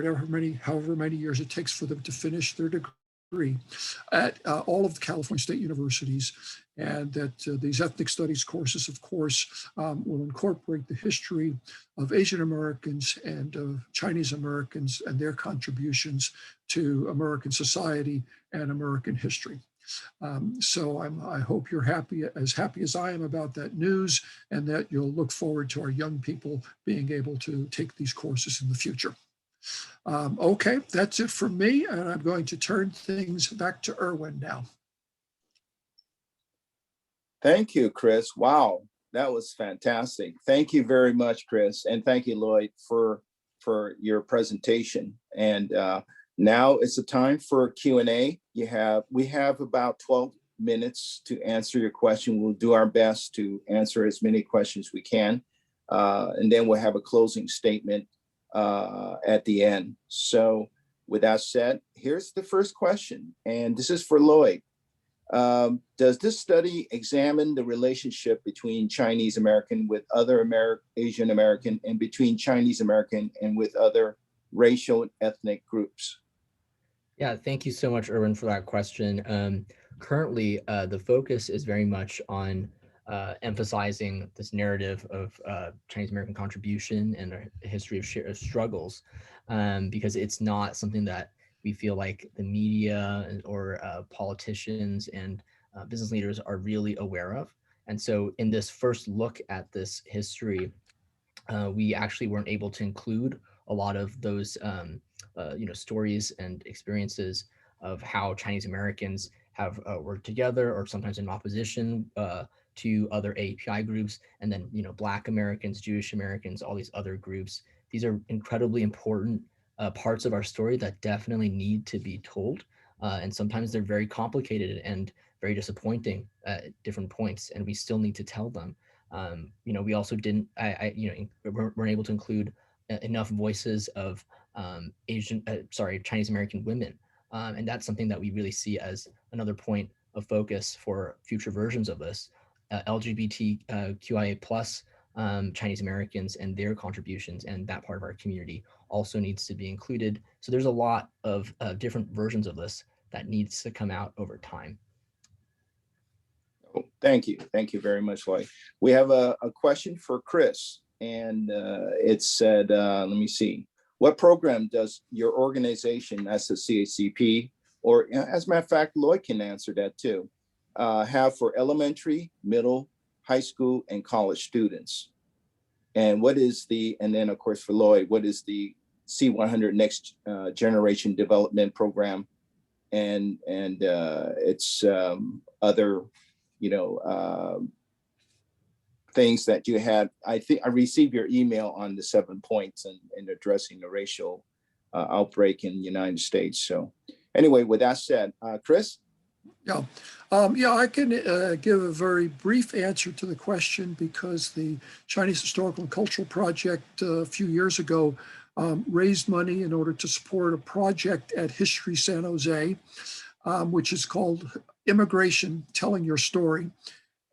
however many years it takes for them to finish their degree at all of the California State Universities. And that these ethnic studies courses, of course, will incorporate the history of Asian Americans and Chinese Americans and their contributions to American society and American history. So I hope you're happy as I am about that news, and that you'll look forward to our young people being able to take these courses in the future. Okay, that's it for me, and I'm going to turn things back to Erwin now. Thank you, Chris. Wow, that was fantastic. Thank you very much, Chris. And thank you, Lloyd, for your presentation. And now it's a time for Q&A. We have about 12 minutes to answer your question. We'll do our best to answer as many questions we can. And then we'll have a closing statement at the end. So with that said, here's the first question. And this is for Lloyd. Does this study examine the relationship between Chinese American with other Asian American, and between Chinese American and with other racial and ethnic groups? Yeah, thank you so much, Erwin, for that question. Currently, the focus is very much on emphasizing this narrative of Chinese American contribution and a history of struggles, because it's not something that we feel like the media or politicians and business leaders are really aware of. And so in this first look at this history, we actually weren't able to include a lot of those stories and experiences of how Chinese Americans have worked together, or sometimes in opposition to other API groups, and then Black Americans, Jewish Americans, all these other groups. These are incredibly important parts of our story that definitely need to be told, and sometimes they're very complicated and very disappointing at different points, and we still need to tell them. We also weren't able to include enough voices of Chinese American women. And that's something that we really see as another point of focus for future versions of this. LGBTQIA plus Chinese Americans and their contributions, and that part of our community also needs to be included. So there's a lot of different versions of this that needs to come out over time. Oh, thank you. Thank you very much, Lloyd. We have a question for Chris, and it said, let me see. What program does your organization as a CHCP, or as a matter of fact, Lloyd can answer that too, have for elementary, middle, high school, and college students? And then of course for Lloyd, what is the C100 Next Generation Development Program, and its other, things that you had? I think I received your email on the 7 points in addressing the racial outbreak in the United States. So anyway, with that said, Chris? Yeah, I can give a very brief answer to the question, because the Chinese Historical and Cultural Project a few years ago raised money in order to support a project at History San Jose, which is called Immigration, Telling Your Story.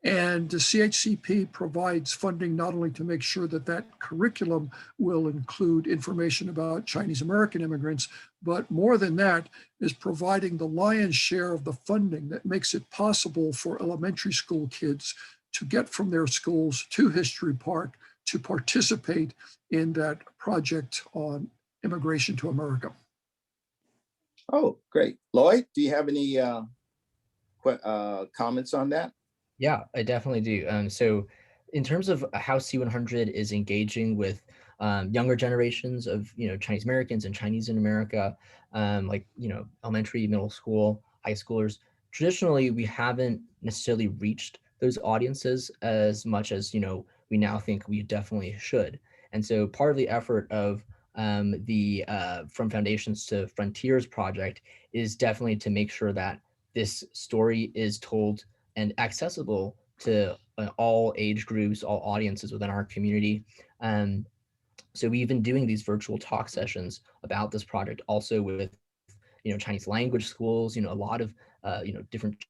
And the CHCP provides funding not only to make sure that that curriculum will include information about Chinese American immigrants, but more than that, is providing the lion's share of the funding that makes it possible for elementary school kids to get from their schools to History Park to participate in that project on immigration to America. Oh, great. Lloyd, do you have any comments on that? Yeah, I definitely do. So in terms of how C100 is engaging with younger generations of, Chinese Americans and Chinese in America, like, elementary, middle school, high schoolers, traditionally, we haven't necessarily reached those audiences as much as, we now think we definitely should. And so part of the effort of the From Foundations to Frontiers project is definitely to make sure that this story is told and accessible to all age groups, all audiences within our community. So we've been doing these virtual talk sessions about this project also with, Chinese language schools, a lot of, different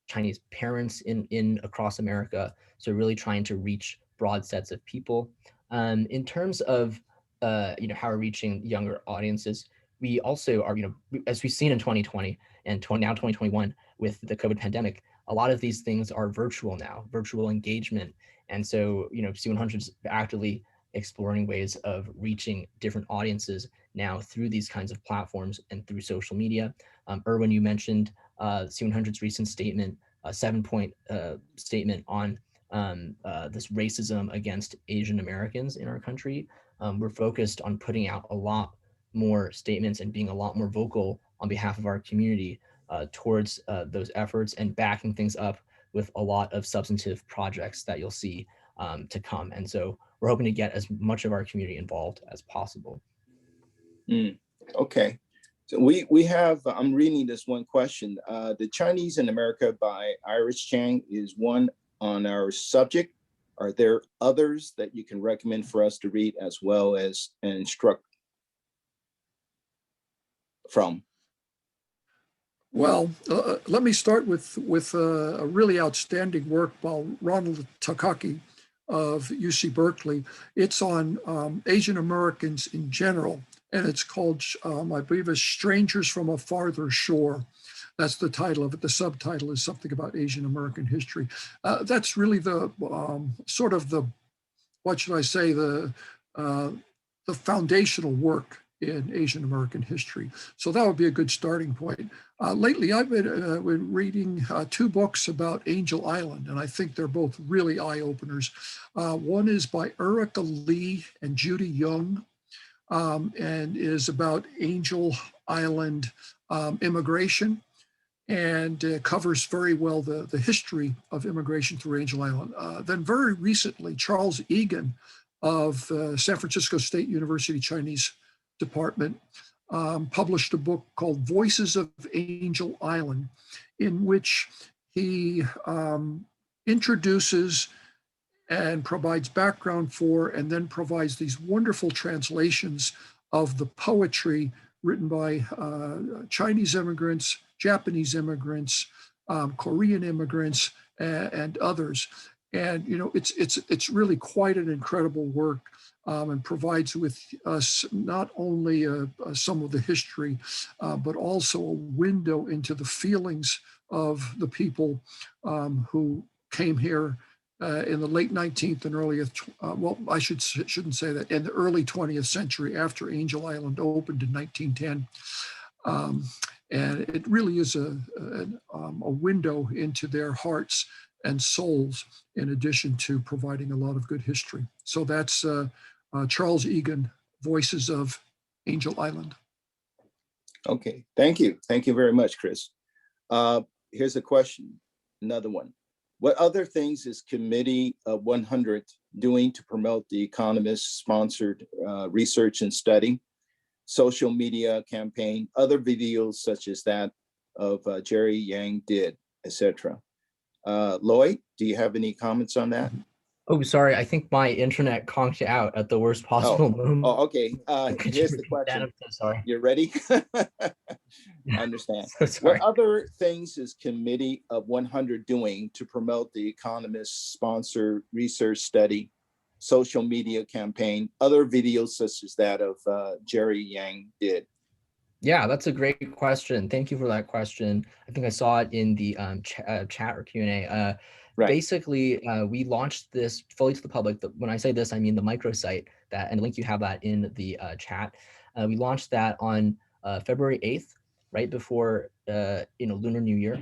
Chinese parents in across America. So really trying to reach broad sets of people. In terms of, how we're reaching younger audiences, we also are, as we've seen in 2020 and now 2021 with the COVID pandemic, a lot of these things are virtual now, virtual engagement. And so, C100 is actively exploring ways of reaching different audiences now through these kinds of platforms and through social media. Erwin, you mentioned C100's recent statement, a 7-point statement on this racism against Asian Americans in our country. We're focused on putting out a lot more statements and being a lot more vocal on behalf of our community towards those efforts and backing things up with a lot of substantive projects that you'll see to come. And so we're hoping to get as much of our community involved as possible. Okay. So we have, I'm reading this one question. The Chinese in America by Iris Chang is one on our subject. Are there others that you can recommend for us to read as well as and instruct from? Well, let me start with a really outstanding work by Ronald Takaki of UC Berkeley. It's on Asian Americans in general, and it's called, I believe, as Strangers from a Farther Shore. That's the title of it. The subtitle is something about Asian American history. That's really the sort of the, what should I say, the foundational work in Asian American history. So that would be a good starting point. Lately, I've been reading 2 books about Angel Island, and I think they're both really eye-openers. One is by Erica Lee and Judy Young, and is about Angel Island immigration, and covers very well the history of immigration through Angel Island. Then very recently, Charles Egan of San Francisco State University Chinese Department published a book called Voices of Angel Island, in which he introduces and provides background for, and then provides these wonderful translations of the poetry written by Chinese immigrants, Japanese immigrants, Korean immigrants, and others. And it's really quite an incredible work, and provides with us not only some of the history, but also a window into the feelings of the people who came here in the late 19th and early, well, I shouldn't say that, in the early 20th century after Angel Island opened in 1910. And it really is a window into their hearts and souls, in addition to providing a lot of good history. So that's Charles Egan, Voices of Angel Island. Okay, thank you. Thank you very much, Chris. Here's a question, another one. What other things is Committee 100 doing to promote the Economist-sponsored research and study, social media campaign, other videos such as that of Jerry Yang did, etc.? Lloyd, do you have any comments on that? Oh, sorry. I think my internet conked out at the worst possible moment. Oh, okay. Could you Here's the repeat that? question. I'm so sorry. You ready? I Yeah, understand. so What sorry. other things is Committee of 100 doing to promote the Economist-sponsored research study, social media campaign, other videos such as that of Jerry Yang did? Yeah, that's a great question. Thank you for that question. I think I saw it in the chat or Q&A. Right. Basically, we launched this fully to the public. When I say this, I mean the microsite that, and link you have that in the chat. We launched that on February 8th, right before Lunar New Year,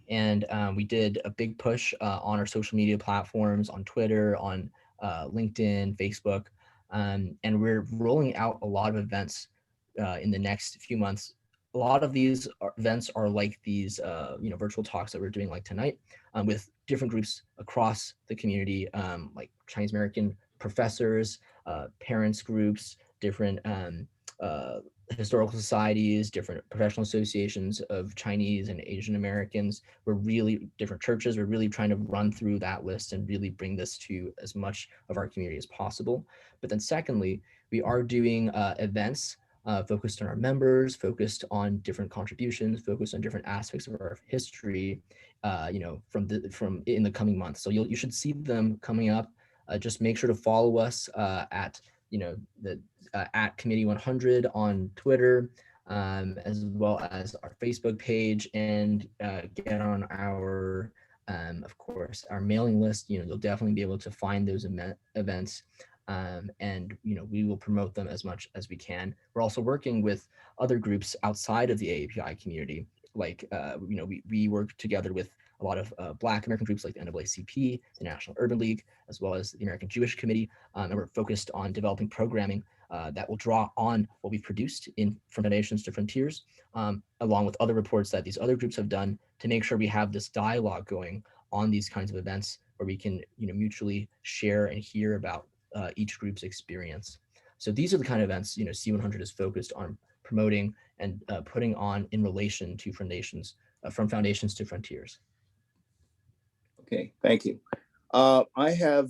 and we did a big push on our social media platforms, on Twitter, on LinkedIn, Facebook, and we're rolling out a lot of events in the next few months. A lot of these events are like these, virtual talks that we're doing like tonight with different groups across the community, like Chinese American professors, parents groups, different historical societies, different professional associations of Chinese and Asian Americans. We're really different churches. We're really trying to run through that list and really bring this to as much of our community as possible. But then secondly, we are doing events focused on our members, focused on different contributions, focused on different aspects of our history, from in the coming months. So you should see them coming up. Just make sure to follow us at at Committee 100 on Twitter, as well as our Facebook page, and get on our, of course, our mailing list. You'll definitely be able to find those events. And we will promote them as much as we can. We're also working with other groups outside of the API community, like we work together with a lot of Black American groups like the NAACP, the National Urban League, as well as the American Jewish Committee, and we're focused on developing programming that will draw on what we've produced from Foundations to Frontiers, along with other reports that these other groups have done, to make sure we have this dialogue going on these kinds of events where we can mutually share and hear about each group's experience. So these are the kind of events C100 is focused on promoting and putting on in relation to Foundations, from Foundations to Frontiers. Okay, thank you. I have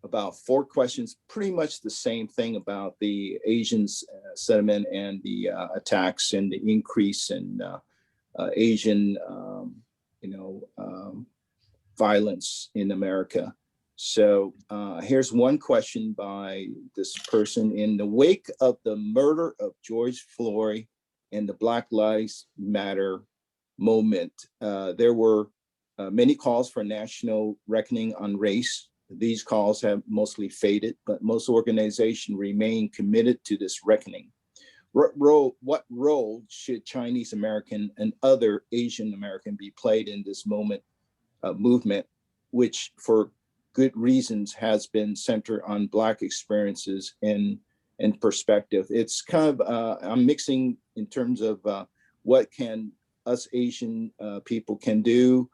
about 4 questions, pretty much the same thing about the Asian sentiment and the attacks and the increase in Asian, violence in America. So here's one question by this person. In the wake of the murder of George Floyd and the Black Lives Matter movement, there were many calls for national reckoning on race. These calls have mostly faded, but most organizations remain committed to this reckoning. What role should Chinese American and other Asian American be played in this movement, which for good reasons has been centered on Black experiences and perspective? It's kind of, I'm mixing in terms of what can us Asian people can do,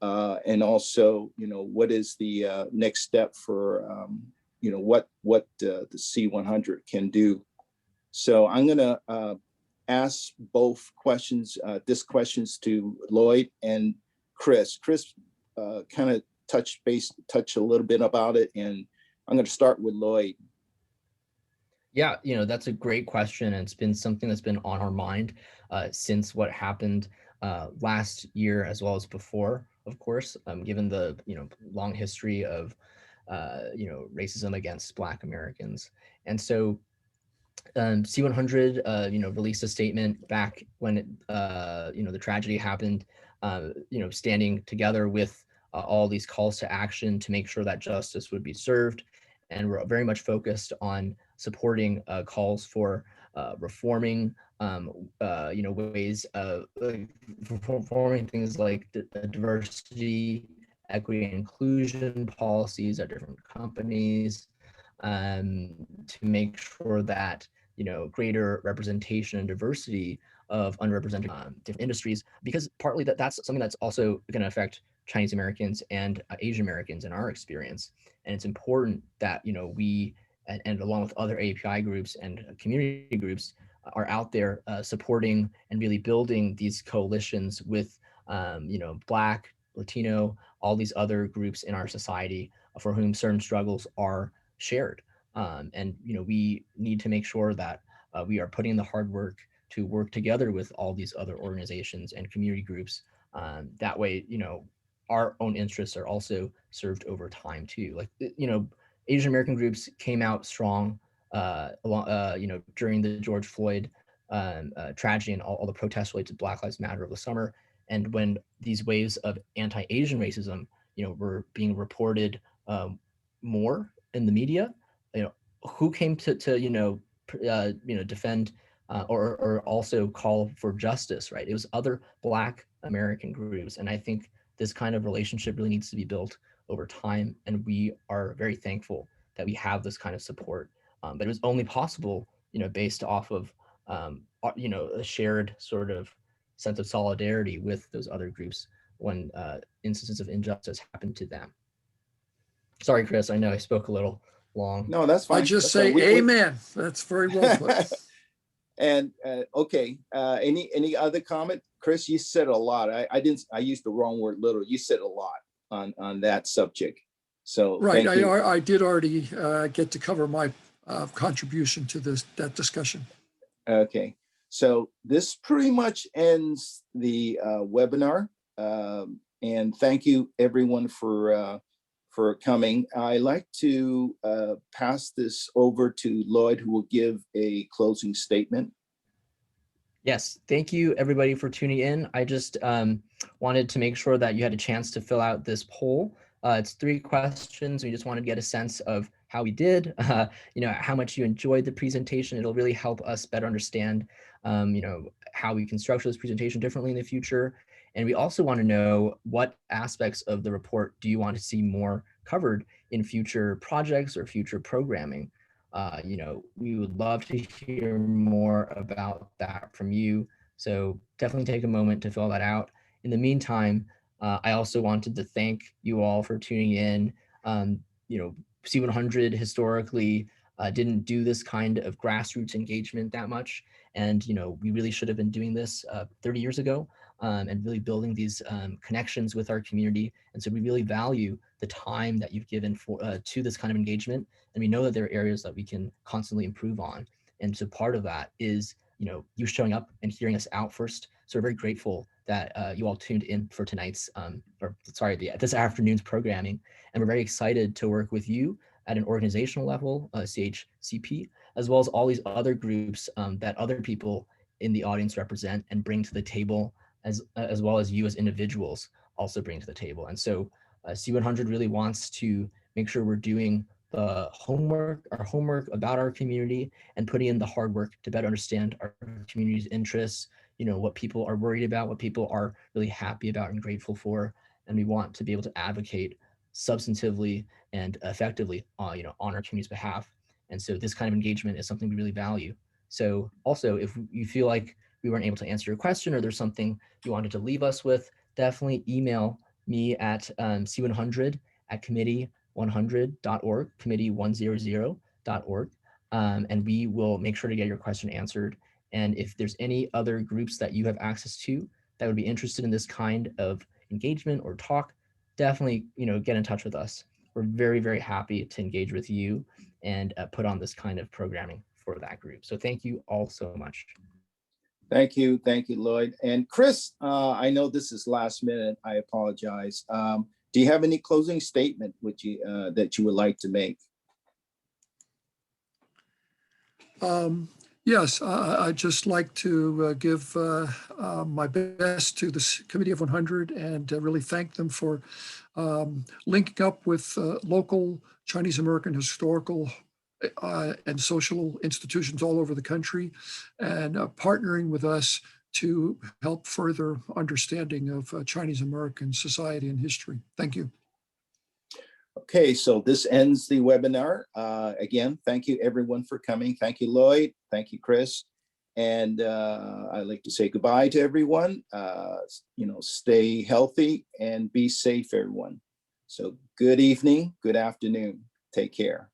and also, what is the next step for, what the C100 can do. So I'm gonna ask both questions, this questions to Lloyd and Chris. Chris kind of touch a little bit about it, and I'm going to start with Lloyd. Yeah, that's a great question, and it's been something that's been on our mind since what happened last year, as well as before, of course, given the long history of racism against Black Americans. And so C100 released a statement back when the tragedy happened, standing together with all these calls to action to make sure that justice would be served. And we're very much focused on supporting calls for reforming ways of reforming things like diversity, equity, and inclusion policies at different companies, to make sure that greater representation and diversity of underrepresented different industries, because partly that's something that's also going to affect Chinese Americans and Asian Americans in our experience. And it's important that we and along with other API groups and community groups are out there supporting and really building these coalitions with Black, Latino, all these other groups in our society, for whom certain struggles are shared. And we need to make sure that we are putting in the hard work to work together with all these other organizations and community groups. That way, our own interests are also served over time too. Like, Asian American groups came out strong, during the George Floyd tragedy and all the protests related to Black Lives Matter over the summer. And when these waves of anti-Asian racism, were being reported more in the media, who came to defend or also call for justice, right? It was other Black American groups. And I think this kind of relationship really needs to be built over time. And we are very thankful that we have this kind of support. But it was only possible, based off of, a shared sort of sense of solidarity with those other groups when instances of injustice happened to them. Sorry, Chris, I know I spoke a little long. No, that's fine. I just That's say fine. amen. That's very well put. And okay, any other comment? Chris, you said a lot. I used the wrong word, little. You said a lot on that subject. So Right, thank you. I did already get to cover my contribution to that discussion. Okay, so this pretty much ends the webinar. And thank you everyone for coming. I like to pass this over to Lloyd, who will give a closing statement. Yes, thank you everybody for tuning in. I just wanted to make sure that you had a chance to fill out this poll. It's 3 questions. We just wanted to get a sense of how we did, how much you enjoyed the presentation. It'll really help us better understand, how we can structure this presentation differently in the future. And we also want to know what aspects of the report do you want to see more covered in future projects or future programming. We would love to hear more about that from you. So definitely take a moment to fill that out. In the meantime, I also wanted to thank you all for tuning in. C100 historically didn't do this kind of grassroots engagement that much. And, we really should have been doing this 30 years ago and really building these connections with our community. And so we really value the time that you've given to this kind of engagement. And we know that there are areas that we can constantly improve on. And so part of that is, you showing up and hearing us out first. So we're very grateful that you all tuned in for tonight's, this afternoon's programming. And we're very excited to work with you at an organizational level, CHCP, as well as all these other groups that other people in the audience represent and bring to the table, as well as you as individuals also bring to the table. And so C100 really wants to make sure we're doing our homework about our community and putting in the hard work to better understand our community's interests, what people are worried about, what people are really happy about and grateful for. And we want to be able to advocate substantively and effectively, on our community's behalf. And so this kind of engagement is something we really value. So also, if you feel like we weren't able to answer your question or there's something you wanted to leave us with, definitely email me at c100@committee100.org, committee100.org, and we will make sure to get your question answered. And if there's any other groups that you have access to that would be interested in this kind of engagement or talk, definitely, get in touch with us. We're very, very happy to engage with you and put on this kind of programming for that group. So thank you all so much. Thank you, Lloyd. And Chris, I know this is last minute. I apologize. Do you have any closing statement that you would like to make? Yes, I'd just like to give my best to the Committee of 100 and really thank them for linking up with local Chinese American historical and social institutions all over the country and partnering with us to help further understanding of Chinese American society and history. Thank you. Okay, so this ends the webinar. Again, thank you everyone for coming. Thank you, Lloyd. Thank you, Chris. And I'd like to say goodbye to everyone. Stay healthy and be safe, everyone. So good evening, good afternoon. Take care.